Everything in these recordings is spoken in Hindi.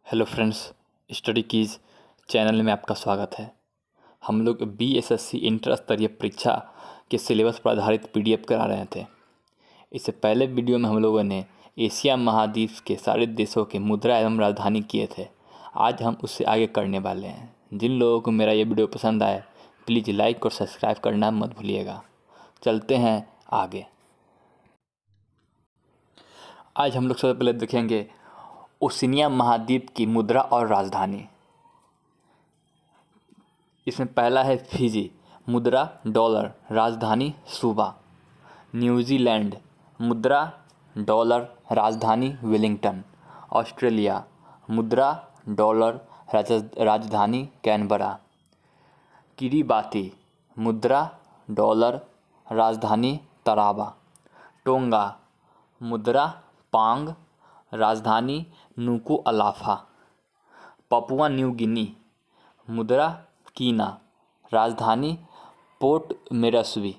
Hello friends, study keys channel में आपका स्वागत है। हम लोग बीएसएससी इंटर स्तरीय परीक्षा के सिलेबस पर आधारित पीडीएफ करा रहे थे। इससे पहले वीडियो में हम लोगों ने एशिया महाद्वीप के सारे देशों के मुद्रा एवं राजधानी किए थे। आज हम उससे आगे करने वाले हैं। जिन लोगों को मेरा ये वीडियो पसंद आए प्लीज़ लाइक और सब्सक्राइब करना मत भूलिएगा। चलते हैं आगे। आज हम लोग सबसे पहले देखेंगे ओशिनिया महाद्वीप की मुद्रा और राजधानी। इसमें पहला है फिजी, मुद्रा डॉलर, राजधानी सूबा। न्यूजीलैंड, मुद्रा डॉलर, राजधानी वेलिंगटन। ऑस्ट्रेलिया, मुद्रा डॉलर, राजधानी कैनबरा। किरिबाती, मुद्रा डॉलर, राजधानी तराबा। टोंगा, मुद्रा पांग, राजधानी नुकु अलाफा। पपुआ न्यू गिनी, मुद्रा कीना, राजधानी पोर्ट मेरस्वी।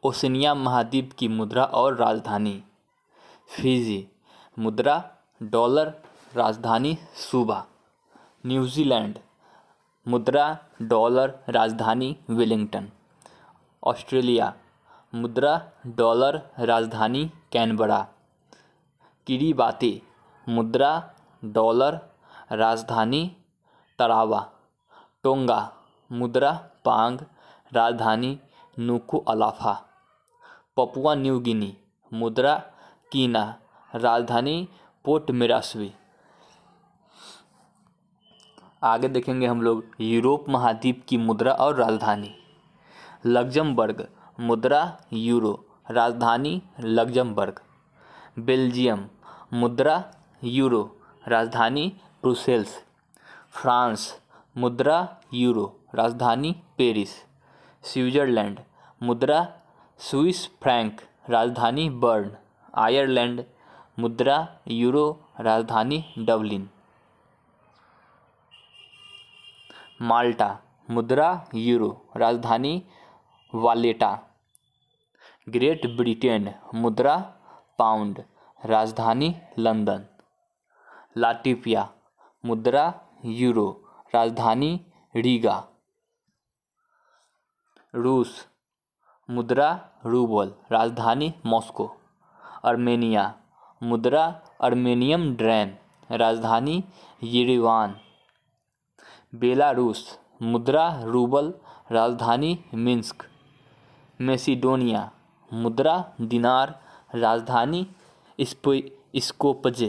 ओशिनिया महाद्वीप की मुद्रा और राजधानी फिजी, मुद्रा डॉलर, राजधानी सूबा। न्यूजीलैंड, मुद्रा डॉलर, राजधानी वेलिंगटन। ऑस्ट्रेलिया, मुद्रा डॉलर, राजधानी कैनबरा। किरिबाती, मुद्रा डॉलर, राजधानी तरावा। टोंगा, मुद्रा पांग, राजधानी नुकु अलाफा। पपुआ न्यू गिनी, मुद्रा कीना, राजधानी पोर्ट मेरस्वी। आगे देखेंगे हम लोग यूरोप महाद्वीप की मुद्रा और राजधानी। लग्जमबर्ग, मुद्रा यूरो, राजधानी लग्जमबर्ग। बेल्जियम, मुद्रा यूरो, राजधानी ब्रुसेल्स। फ्रांस, मुद्रा यूरो, राजधानी पेरिस। स्विट्जरलैंड, मुद्रा स्विस फ्रैंक, राजधानी बर्न। आयरलैंड, मुद्रा यूरो, राजधानी डबलिन। माल्टा, मुद्रा यूरो, राजधानी वालेटा। ग्रेट ब्रिटेन, मुद्रा पाउंड, राजधानी लंदन। लाटविया, मुद्रा यूरो, राजधानी रीगा। रूस, मुद्रा रूबल, राजधानी मॉस्को। अर्मेनिया, मुद्रा अर्मेनियम ड्रैन, राजधानी येरेवान। बेलारूस, मुद्रा रूबल, राजधानी मिन्स्क। मैसिडोनिया, मुद्रा दिनार, राजधानी स्कोपजे।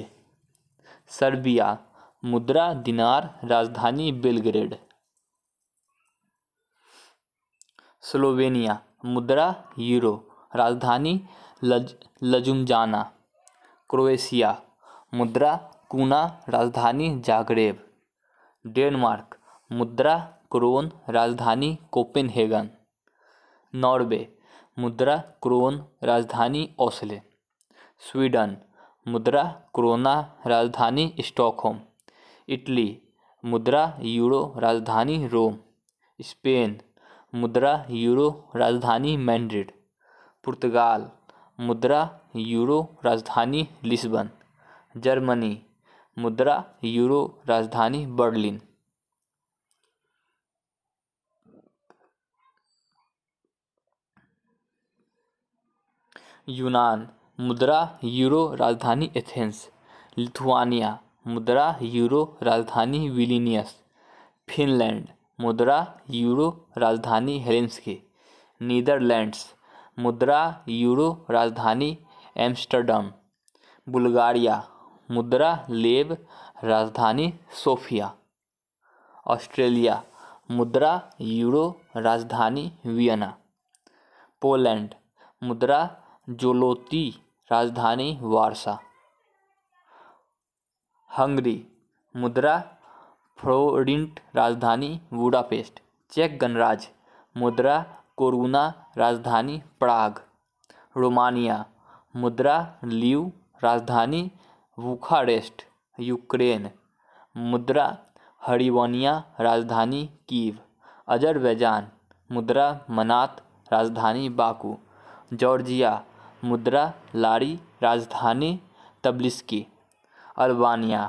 सर्बिया, मुद्रा दिनार, राजधानी बेलग्रेड। स्लोवेनिया, मुद्रा यूरो, राजधानी लजुमजाना। क्रोएशिया, मुद्रा कूना, राजधानी जाग्रेब। डेनमार्क, मुद्रा क्रोन, राजधानी कोपेनहेगन। नॉर्वे, मुद्रा क्रोन, राजधानी ओस्ले। स्वीडन, मुद्रा क्रोना, राजधानी स्टॉकहोम। इटली, मुद्रा यूरो, राजधानी रोम। स्पेन, मुद्रा यूरो, राजधानी मैड्रिड। पुर्तगाल, मुद्रा यूरो, राजधानी लिस्बन। जर्मनी, मुद्रा यूरो, राजधानी बर्लिन। यूनान, मुद्रा यूरो, राजधानी एथेंस। लिथुआनिया, मुद्रा यूरो, राजधानी विलिनियस। फिनलैंड, मुद्रा यूरो, राजधानी हेलेंसिकी। नीदरलैंड्स, मुद्रा यूरो, राजधानी एम्स्टर्डम। बुल्गारिया, मुद्रा लेब, राजधानी सोफिया। ऑस्ट्रेलिया, मुद्रा यूरो, राजधानी वियना। पोलैंड, मुद्रा जोलोती, राजधानी वारसा। हंगरी, मुद्रा फ्लोरिंट, राजधानी बुडापेस्ट। चेक गणराज्य, मुद्रा कोरुना, राजधानी प्राग। रोमानिया, मुद्रा लीव, राजधानी बुखारेस्ट। यूक्रेन, मुद्रा हरिवनिया, राजधानी कीव। अजरबैजान, मुद्रा मनात, राजधानी बाकू। जॉर्जिया, मुद्रा लारी, राजधानी तब्लिस्की। अल्बानिया,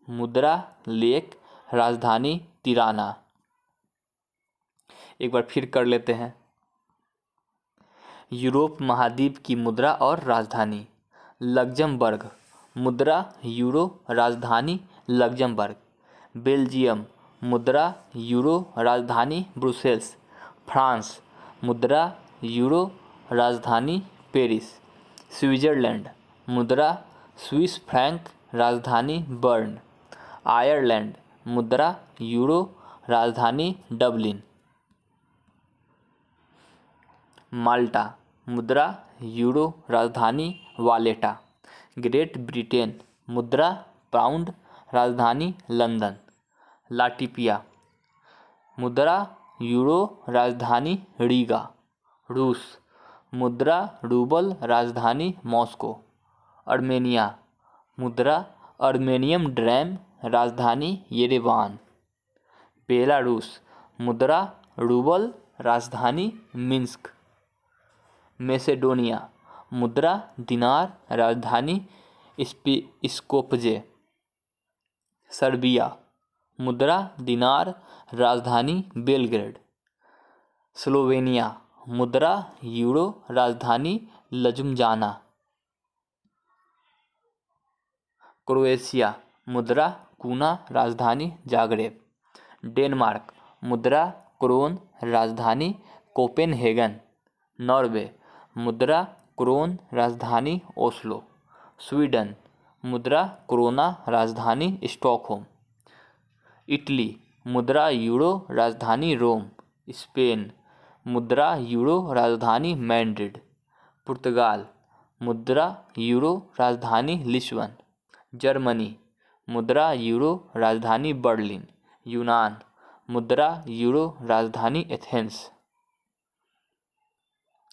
मुद्रा लेक, राजधानी तिराना। एक बार फिर कर लेते हैं। यूरोप महाद्वीप की मुद्रा और राजधानी। लग्जमबर्ग, मुद्रा यूरो, राजधानी लग्जमबर्ग। बेल्जियम, मुद्रा यूरो, राजधानी ब्रुसेल्स। फ्रांस, मुद्रा यूरो, राजधानी पेरिस। स्विट्जरलैंड, मुद्रा स्विस फ्रैंक, राजधानी बर्न। आयरलैंड, मुद्रा यूरो, राजधानी डबलिन। माल्टा, मुद्रा यूरो, राजधानी वालेटा। ग्रेट ब्रिटेन, मुद्रा पाउंड, राजधानी लंदन। लाटिपिया, मुद्रा यूरो, राजधानी रीगा। रूस, मुद्रा रूबल, राजधानी मॉस्को। अर्मेनिया, मुद्रा अर्मेनियम ड्रैम, राजधानी येरेवान। बेलारूस, मुद्रा रूबल, राजधानी मिन्स्क। मैसेडोनिया, मुद्रा दिनार, राजधानी स्कोप्जे। सर्बिया, मुद्रा दिनार, राजधानी बेलग्रेड। स्लोवेनिया, मुद्रा यूरो, राजधानी लजुमजाना। क्रोएशिया, मुद्रा कूना, राजधानी जाग्रेब। डेनमार्क, मुद्रा क्रोन, राजधानी कोपेनहेगन। नॉर्वे, मुद्रा क्रोन, राजधानी ओस्लो। स्वीडन, मुद्रा क्रोना, राजधानी स्टॉकहोम। इटली, मुद्रा यूरो, राजधानी रोम। स्पेन, मुद्रा यूरो, राजधानी मैड्रिड। पुर्तगाल, मुद्रा यूरो, राजधानी लिस्बन। जर्मनी, मुद्रा यूरो, राजधानी बर्लिन। यूनान, मुद्रा यूरो, राजधानी एथेंस।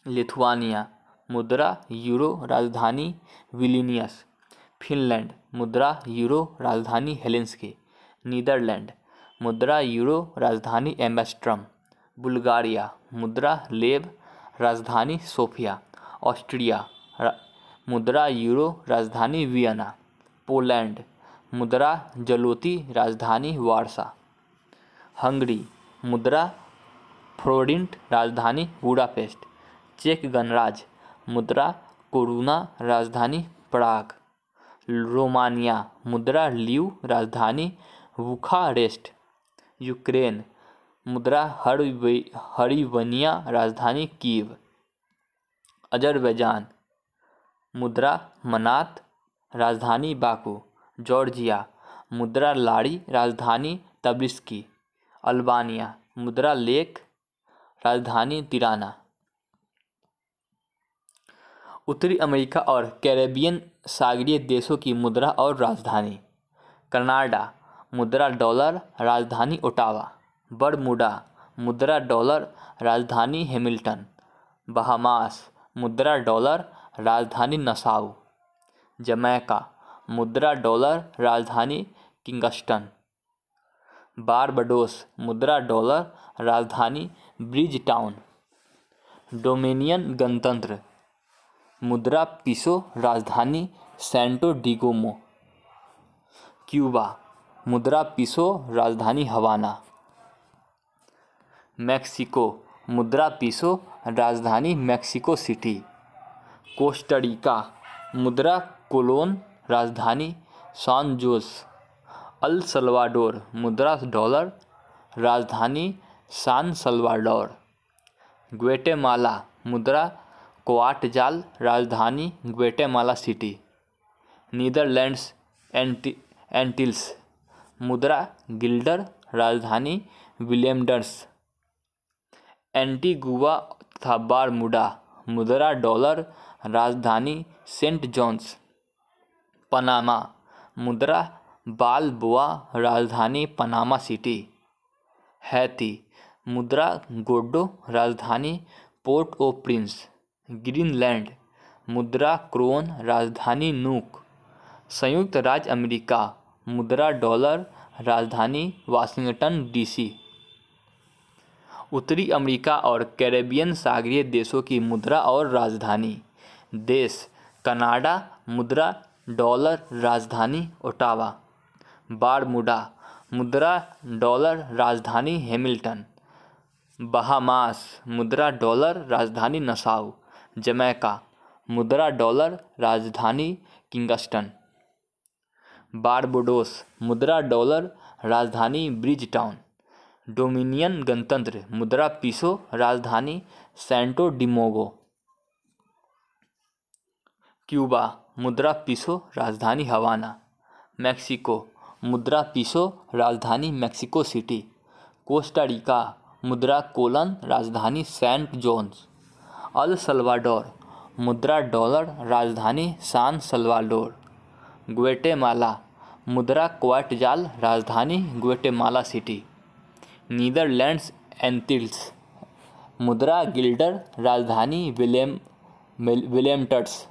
लिथुआनिया, मुद्रा यूरो, राजधानी विलिनियस। फिनलैंड, मुद्रा यूरो, राजधानी हेलेंस्की। नीदरलैंड, मुद्रा यूरो, राजधानी एम्स्टर्डम। बुल्गारिया, मुद्रा लेब, राजधानी सोफिया। ऑस्ट्रिया, मुद्रा यूरो, राजधानी वियना। पोलैंड, मुद्रा जलोती, राजधानी वारसा। हंगरी, मुद्रा फ्लोरिंट, राजधानी बुडापेस्ट। चेक गणराज्य, मुद्रा कोरुना, राजधानी प्राग। रोमानिया, मुद्रा ल्यू, राजधानी बुखारेस्ट। यूक्रेन, मुद्रा हरिवनिया, राजधानी कीव। अजरबैजान, मुद्रा मनात, राजधानी बाकू। जॉर्जिया, मुद्रा लाड़ी, राजधानी तब्रिस्की। अल्बानिया, मुद्रा लेक, राजधानी तिराना। उत्तरी अमेरिका और कैरेबियन सागरीय देशों की मुद्रा और राजधानी। कनाडा, मुद्रा डॉलर, राजधानी ओटावा। बरमूडा, मुद्रा डॉलर, राजधानी हैमिल्टन। बहामास, मुद्रा डॉलर, राजधानी नसाउ। जमैका, मुद्रा डॉलर, राजधानी किंगस्टन। बारबाडोस, मुद्रा डॉलर, राजधानी ब्रिज टाउन। डोमिनियन गणतंत्र, मुद्रा पिसो, राजधानी सैंटो डिगोमो। क्यूबा, मुद्रा पिसो, राजधानी हवाना। मैक्सिको, मुद्रा पिसो, राजधानी मैक्सिको सिटी। कोस्टारिका, मुद्रा कोलोन, राजधानी सान जोस। अल सल्वाडोर, मुद्रा डॉलर, राजधानी सान सल्वाडोर। ग्वेटेमाला, मुद्रा क्वाटजाल, राजधानी ग्वेटेमाला सिटी। नीदरलैंड्स एंटिल्स, मुद्रा गिल्डर, राजधानी विलियमडस। एंटीगुआ तथा बारमूडा, मुद्रा डॉलर, राजधानी सेंट जॉन्स। पनामा, मुद्रा बालबोआ, राजधानी पनामा सिटी। हैती, मुद्रा गोड्डो, राजधानी पोर्ट ओ प्रिंस। ग्रीनलैंड, मुद्रा क्रोन, राजधानी नूक। संयुक्त राज्य अमेरिका, मुद्रा डॉलर, राजधानी वाशिंगटन डीसी। उत्तरी अमेरिका और कैरेबियन सागरीय देशों की मुद्रा और राजधानी। देश कनाडा, मुद्रा डॉलर, राजधानी ओटावा। बारमूडा मुद्रा डॉलर राजधानी हैमिल्टन। बहामास मुद्रा डॉलर राजधानी नसाउ। जमैका मुद्रा डॉलर राजधानी किंगस्टन। बारबोडोस मुद्रा डॉलर राजधानी ब्रिजटाउन। डोमिनियन गणतंत्र मुद्रा पीसो राजधानी सैंटो डिमोगो। क्यूबा मुद्रा पीसो राजधानी हवाना। मैक्सिको मुद्रा पीसो राजधानी मैक्सिको सिटी। कोस्टारिका मुद्रा कोलन राजधानी सेंट जोन्स। अल सल्वाडोर मुद्रा डॉलर राजधानी सान सल्वाडोर। ग्वेटेमाला मुद्रा क्वाटजाल राजधानी ग्वेटेमाला सिटी। नीदरलैंड्स एंटिल्स मुद्रा गिल्डर राजधानी विलेमटट्स।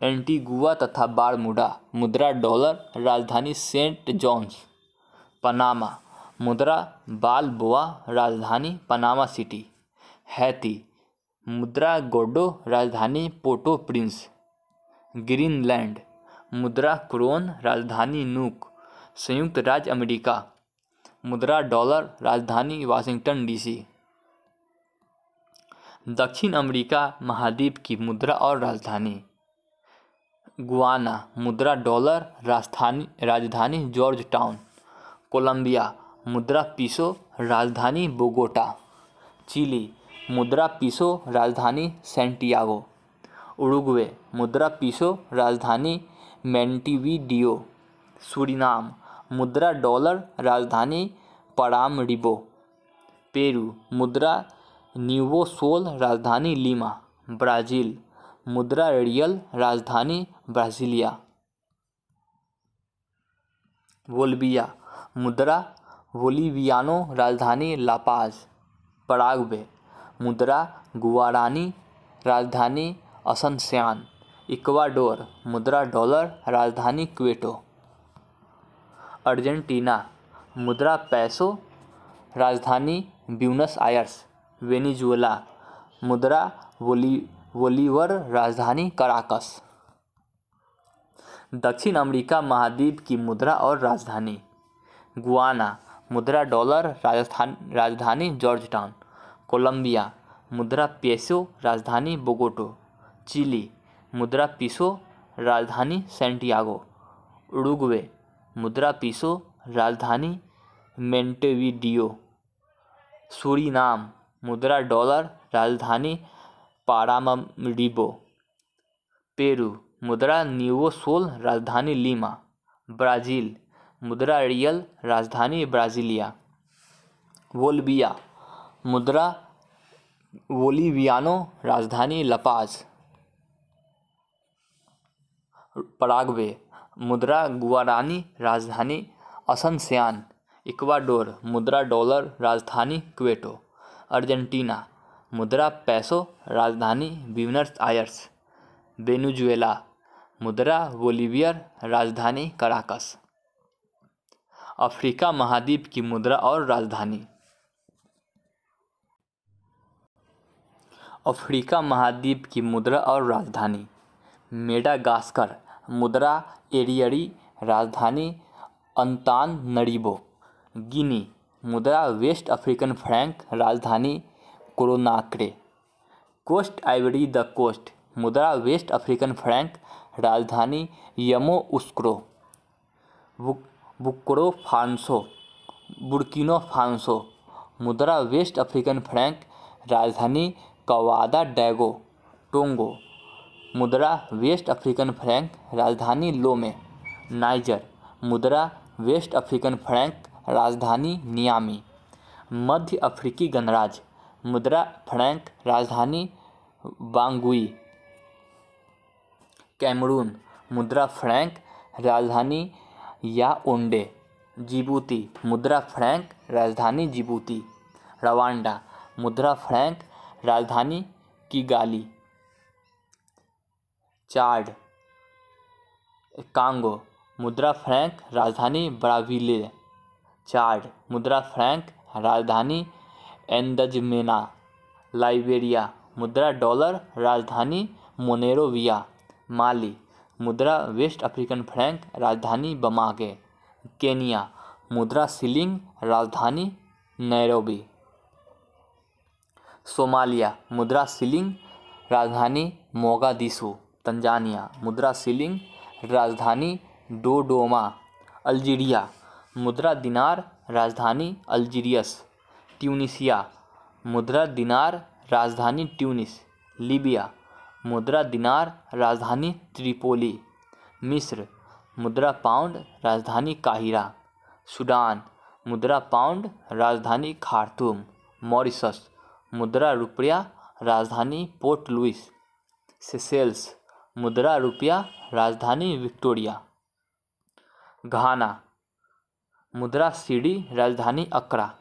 एंटीगुआ तथा बारमूडा मुद्रा डॉलर राजधानी सेंट जॉन्स। पनामा मुद्रा बालबोआ राजधानी पनामा सिटी। हैती मुद्रा गोडो राजधानी पोर्टो प्रिंस। ग्रीनलैंड मुद्रा क्रोन राजधानी नूक। संयुक्त राज्य अमेरिका मुद्रा डॉलर राजधानी वाशिंगटन डीसी। दक्षिण अमेरिका महाद्वीप की मुद्रा और राजधानी। गुआना मुद्रा डॉलर राजधानी जॉर्ज टाउन। कोलंबिया मुद्रा पीसो राजधानी बोगोटा। चिली मुद्रा पीसो राजधानी सैंटियागो। उरुग्वे मुद्रा पीसो राजधानी मोंटेविडियो। सूरीनाम मुद्रा डॉलर राजधानी परामरिबो। पेरू मुद्रा न्यूवो सोल राजधानी लीमा। ब्राज़ील मुद्रा रियल राजधानी ब्राज़िलिया। बोलिविया मुद्रा बोलिवियानो राजधानी लापाज। पराग्वे मुद्रा गुआरानी राजधानी असनस्यान। इक्वाडोर मुद्रा डॉलर राजधानी क्वेटो। अर्जेंटीना मुद्रा पैसो राजधानी ब्यूनस आयर्स। वेनेजुएला मुद्रा बोलीवर राजधानी कराकस। दक्षिण अमेरिका महाद्वीप की मुद्रा और राजधानी। गुआना मुद्रा डॉलर राजधानी जॉर्ज टाउन। कोलंबिया मुद्रा पेसो राजधानी बोगोटो। चिली मुद्रा पीसो राजधानी सैंटियागो। उरुग्वे मुद्रा पीसो राजधानी मोंटेविडियो। सूरीनाम मुद्रा डॉलर राजधानी पारामरिबो। पेरू मुद्रा न्यूवो सोल राजधानी लीमा। ब्राज़ील मुद्रा रियल राजधानी ब्राज़िलिया। बोलिविया मुद्रा बोलिवियानो राजधानी लापाज। पराग्वे मुद्रा गुआरानी राजधानी असनस्यान। इक्वाडोर मुद्रा डॉलर राजधानी क्वेटो। अर्जेंटीना मुद्रा पैसो राजधानी ब्यूनस आयर्स। वेनेजुएला मुद्रा बोलीवियर राजधानी कराकस। अफ्रीका महाद्वीप की मुद्रा और राजधानी। अफ्रीका महाद्वीप की मुद्रा और राजधानी। मेडागास्कर मुद्रा एरियरी राजधानी अंताननरिवो। गिनी मुद्रा वेस्ट अफ्रीकन फ्रैंक राजधानी कोनाक्रे। कोस्ट आइवरी द कोस्ट मुद्रा वेस्ट अफ्रीकन फ्रैंक राजधानी यमोउस्क्रो। बुर्किनो फासो मुद्रा वेस्ट अफ्रीकन फ्रैंक राजधानी कवादा डैगो। टोंगो मुद्रा वेस्ट अफ्रीकन फ्रैंक राजधानी लोमे। नाइजर मुद्रा वेस्ट अफ्रीकन फ्रैंक राजधानी नियामी। मध्य अफ्रीकी गणराज्य मुद्रा फ्रैंक राजधानी बांगुई। कैमरून मुद्रा फ्रैंक राजधानी याओंडे। जिबूती मुद्रा फ्रैंक राजधानी जिबूती। रवांडा मुद्रा फ्रैंक राजधानी किगाली। चाड कांगो मुद्रा फ्रैंक राजधानी ब्राज़ीलिया। चाड मुद्रा फ्रैंक राजधानी एंडजमेना। लाइबेरिया मुद्रा डॉलर राजधानी मोनेरोविया। माली मुद्रा वेस्ट अफ्रीकन फ्रैंक राजधानी बमाके। केनिया, मुद्रा शिलिंग, राजधानी नैरोबी। सोमालिया, मुद्रा शिलिंग, राजधानी मोगादिशु। तंजानिया, मुद्रा शिलिंग, राजधानी डोडोमा। अल्जीरिया, मुद्रा दिनार, राजधानी अल्जीरियस। ट्यूनीशिया, मुद्रा दिनार, राजधानी ट्यूनिस। लीबिया, मुद्रा दिनार, राजधानी त्रिपोली। मिस्र, मुद्रा पाउंड, राजधानी काहिरा। सूडान, मुद्रा पाउंड, राजधानी खार्तूम। मॉरिशस, मुद्रा रुपया, राजधानी पोर्ट लुइस। सेशेल्स, मुद्रा रुपया, राजधानी विक्टोरिया। घाना, मुद्रा सीडी, राजधानी अक्रा।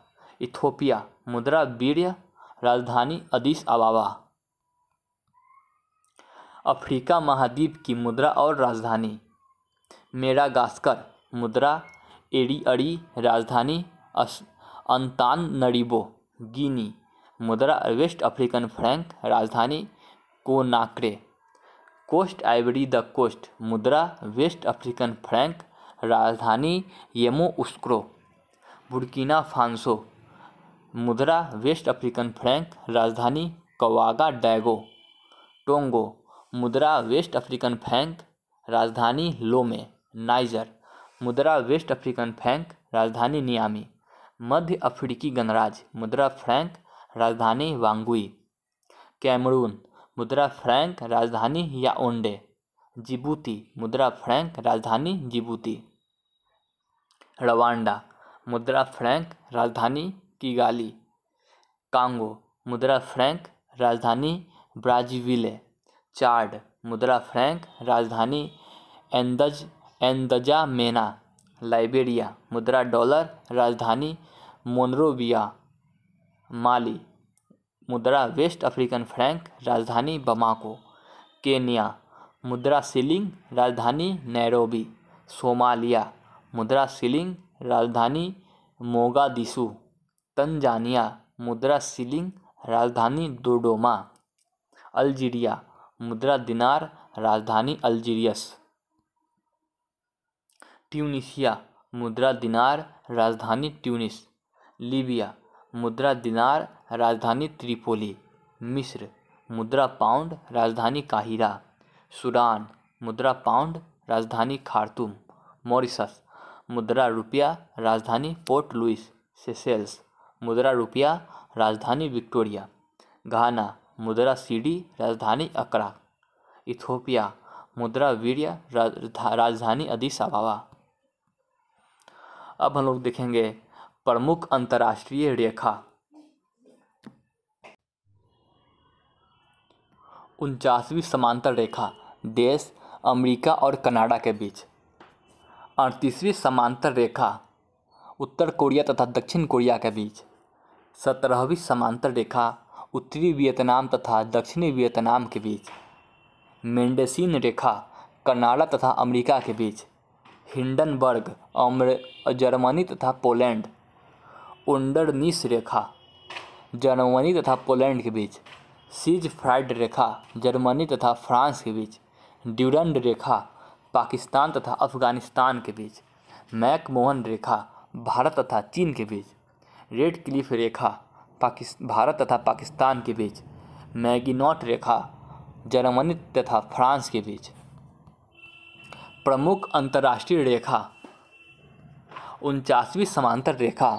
इथोपिया, मुद्रा बीर्य, राजधानी अदीस अबाबा। अफ्रीका महाद्वीप की मुद्रा और राजधानी। मेडागास्कर, मुद्रा एरीअरी, राजधानी अंतानरिबो। गिनी, मुद्रा वेस्ट अफ्रीकन फ्रैंक, राजधानी कोनाक्रे। कोस्ट आइवरी द कोस्ट, मुद्रा वेस्ट अफ्रीकन फ्रैंक, राजधानी येमोउस्क्रो। बुर्किना फासो, मुद्रा वेस्ट अफ्रीकन फ्रैंक, राजधानी कवागा डैगो। टोंगो, मुद्रा वेस्ट अफ्रीकन फ्रैंक, राजधानी लोमे। नाइजर, मुद्रा वेस्ट अफ्रीकन फ्रैंक, राजधानी नियामी। मध्य अफ्रीकी गणराज्य, मुद्रा फ्रैंक, राजधानी वांगुई। कैमरून, मुद्रा फ्रैंक, राजधानी याओंडे। जिबूती, मुद्रा फ्रैंक, राजधानी जिबूती। रवांडा, मुद्रा फ्रैंक, राजधानी किगाली। कांगो, मुद्रा फ्रैंक, राजधानी ब्राज़ाविले। चाड, मुद्रा फ्रैंक, राजधानी एंदजामेना। लाइबेरिया, मुद्रा डॉलर, राजधानी मोनरोविया। माली, मुद्रा वेस्ट अफ्रीकन फ्रैंक, राजधानी बमाको। केन्या, मुद्रा शिलिंग, राजधानी नैरोबी। सोमालिया, मुद्रा शिलिंग, राजधानी मोगादिशु। तंजानिया, मुद्रा शिलिंग, राजधानी डोडोमा। अल्जीरिया, मुद्रा दिनार, राजधानी अल्जीरियस। ट्यूनीशिया, मुद्रा दिनार, राजधानी ट्यूनिस। लीबिया, मुद्रा दिनार, राजधानी त्रिपोली। मिस्र, मुद्रा पाउंड, राजधानी काहिरा। सूडान, मुद्रा पाउंड, राजधानी खार्तूम। मॉरिशस, मुद्रा रुपया, राजधानी पोर्ट लुइस। सेशेल्स, मुद्रा रुपया, राजधानी विक्टोरिया। घाना, मुद्रा सीडी, राजधानी अक्रा। इथोपिया, मुद्रा वीर्य, राजधानी अदीस अबाबा। अब हम लोग देखेंगे प्रमुख अंतर्राष्ट्रीय रेखा। 49वीं समांतर रेखा देश अमेरिका और कनाडा के बीच। 38वीं समांतर रेखा उत्तर कोरिया तथा दक्षिण कोरिया के बीच। 17वीं समांतर रेखा उत्तरी वियतनाम तथा दक्षिणी वियतनाम के बीच। मेंडेसिन रेखा कनाडा तथा अमेरिका के बीच। हिंडनबर्ग जर्मनी तथा पोलैंड। उंडरनीस रेखा जर्मनी तथा पोलैंड के बीच। सीज फ्राइड रेखा जर्मनी तथा फ्रांस के बीच। ड्यूरंड रेखा पाकिस्तान तथा अफगानिस्तान के बीच। मैकमोहन रेखा भारत तथा चीन के बीच। रेड क्लिफ रेखा भारत तथा पाकिस्तान के बीच। मैगिनॉट रेखा जर्मनी तथा फ्रांस के बीच। प्रमुख अंतर्राष्ट्रीय रेखा 49वीं समांतर रेखा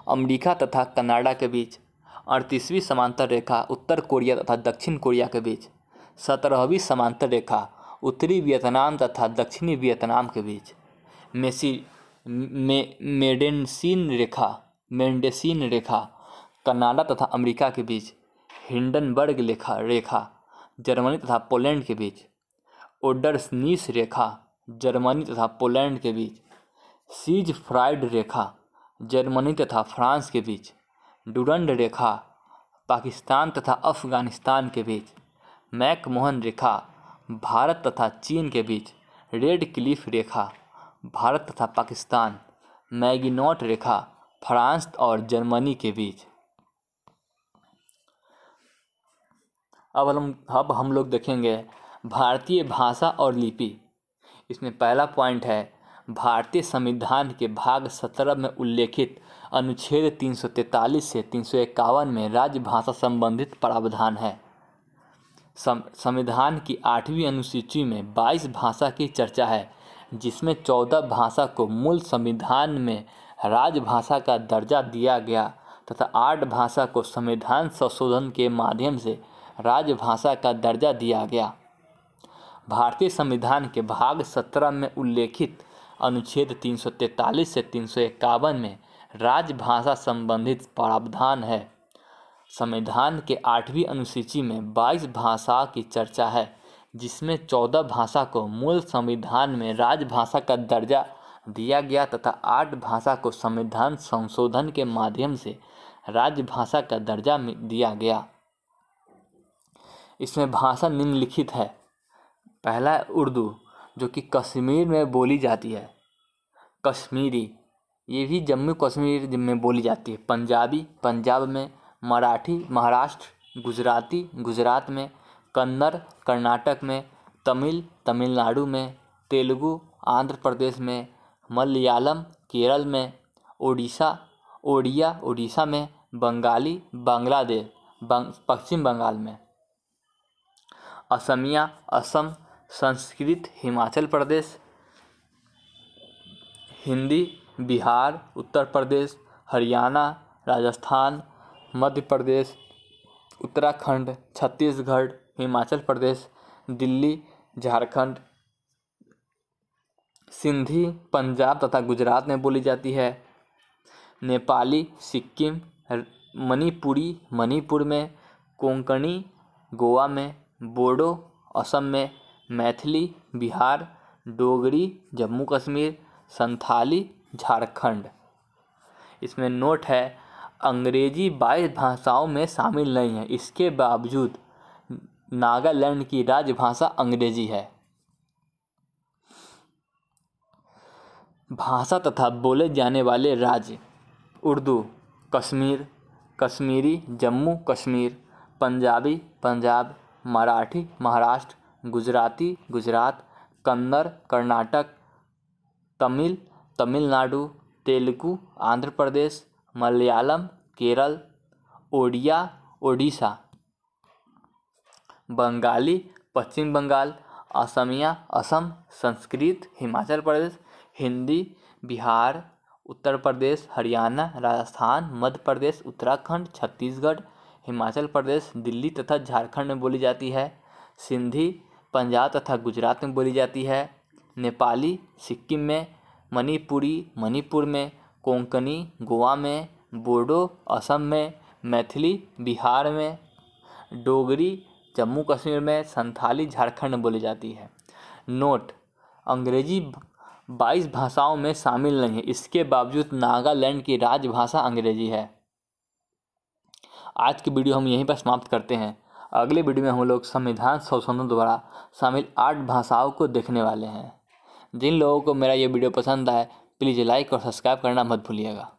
अमेरिका तथा कनाडा के बीच। 38वीं समांतर रेखा उत्तर कोरिया तथा दक्षिण कोरिया के बीच। 17वीं समांतर रेखा उत्तरी वियतनाम तथा दक्षिणी वियतनाम के बीच। मेंडेसिन रेखा कनाडा तथा अमेरिका के बीच। हिंडनबर्ग रेखा जर्मनी तथा पोलैंड के बीच। ओडरनीस रेखा जर्मनी तथा पोलैंड के बीच। सीज फ्राइड रेखा जर्मनी तथा फ्रांस के बीच। डुरंड रेखा पाकिस्तान तथा अफगानिस्तान के बीच। मैकमोहन रेखा भारत तथा चीन के बीच। रेड क्लिफ रेखा भारत तथा पाकिस्तान। मैगिनॉट रेखा फ्रांस और जर्मनी के बीच। अब हम लोग देखेंगे भारतीय भाषा और लिपि। इसमें पहला पॉइंट है भारतीय संविधान के भाग 17 में उल्लेखित अनुच्छेद 343 से 351 में राजभाषा संबंधित प्रावधान है। संविधान की 8वीं अनुसूची में 22 भाषा की चर्चा है, जिसमें 14 भाषा को मूल संविधान में राजभाषा का दर्जा दिया गया तथा 8 भाषा को संविधान संशोधन के माध्यम से राजभाषा का दर्जा दिया गया। भारतीय संविधान के भाग 17 में उल्लेखित अनुच्छेद 343 से 351 में राजभाषा संबंधित प्रावधान है। संविधान के 8वीं अनुसूची में 22 भाषा की चर्चा है, जिसमें 14 भाषा को मूल संविधान में राजभाषा का दर्जा दिया गया तथा 8 भाषा को संविधान संशोधन के माध्यम से राजभाषा का दर्जा दिया गया। इसमें भाषा निम्नलिखित है। पहला है उर्दू, जो कि कश्मीर में बोली जाती है। कश्मीरी, ये भी जम्मू कश्मीर में बोली जाती है। पंजाबी, पंजाब में। मराठी, महाराष्ट्र। गुजराती, गुजरात में। कन्नड़, कर्नाटक में। तमिल, तमिलनाडु में। तेलुगु, आंध्र प्रदेश में। मलयालम, केरल में। ओडिया, उड़ीसा में। बंगाली, बांग्लादेश, पश्चिम बंगाल में। असमिया, असम। संस्कृत, हिमाचल प्रदेश। हिंदी, बिहार, उत्तर प्रदेश, हरियाणा, राजस्थान, मध्य प्रदेश, उत्तराखंड, छत्तीसगढ़, हिमाचल प्रदेश, दिल्ली, झारखंड। सिंधी, पंजाब तथा गुजरात में बोली जाती है। नेपाली, सिक्किम। मणिपुरी, मणिपुर में। कोंकणी, गोवा में। बोडो, असम में। मैथिली, बिहार। डोगरी, जम्मू कश्मीर। संथाली, झारखंड। इसमें नोट है, अंग्रेजी 22 भाषाओं में शामिल नहीं है, इसके बावजूद नागालैंड की राजभाषा अंग्रेजी है। भाषा तथा बोले जाने वाले राज्य। उर्दू, कश्मीर, कश्मीरी, जम्मू कश्मीर। पंजाबी, पंजाब। मराठी, महाराष्ट्र। गुजराती, गुजरात। कन्नड़, कर्नाटक। तमिल, तमिलनाडु। तेलुगु, आंध्र प्रदेश। मलयालम, केरल। ओडिया, ओडिशा। बंगाली, पश्चिम बंगाल। असमिया, असम। संस्कृत, हिमाचल प्रदेश। हिंदी, बिहार, उत्तर प्रदेश, हरियाणा, राजस्थान, मध्य प्रदेश, उत्तराखंड, छत्तीसगढ़, हिमाचल प्रदेश, दिल्ली तथा झारखंड में बोली जाती है। सिंधी, पंजाब तथा गुजरात में बोली जाती है। नेपाली, सिक्किम में। मणिपुरी, मणिपुर में। कोंकणी, गोवा में। बोडो, असम में। मैथिली, बिहार में। डोगरी, जम्मू कश्मीर में। संथाली, झारखंड में बोली जाती है। नोट, अंग्रेजी 22 भाषाओं में शामिल नहीं है, इसके बावजूद नागालैंड की राजभाषा अंग्रेजी है। आज की वीडियो हम यहीं पर समाप्त करते हैं। अगले वीडियो में हम लोग संविधान संशोधन द्वारा शामिल 8 भाषाओं को देखने वाले हैं। जिन लोगों को मेरा ये वीडियो पसंद आए, प्लीज़ लाइक और सब्सक्राइब करना मत भूलिएगा।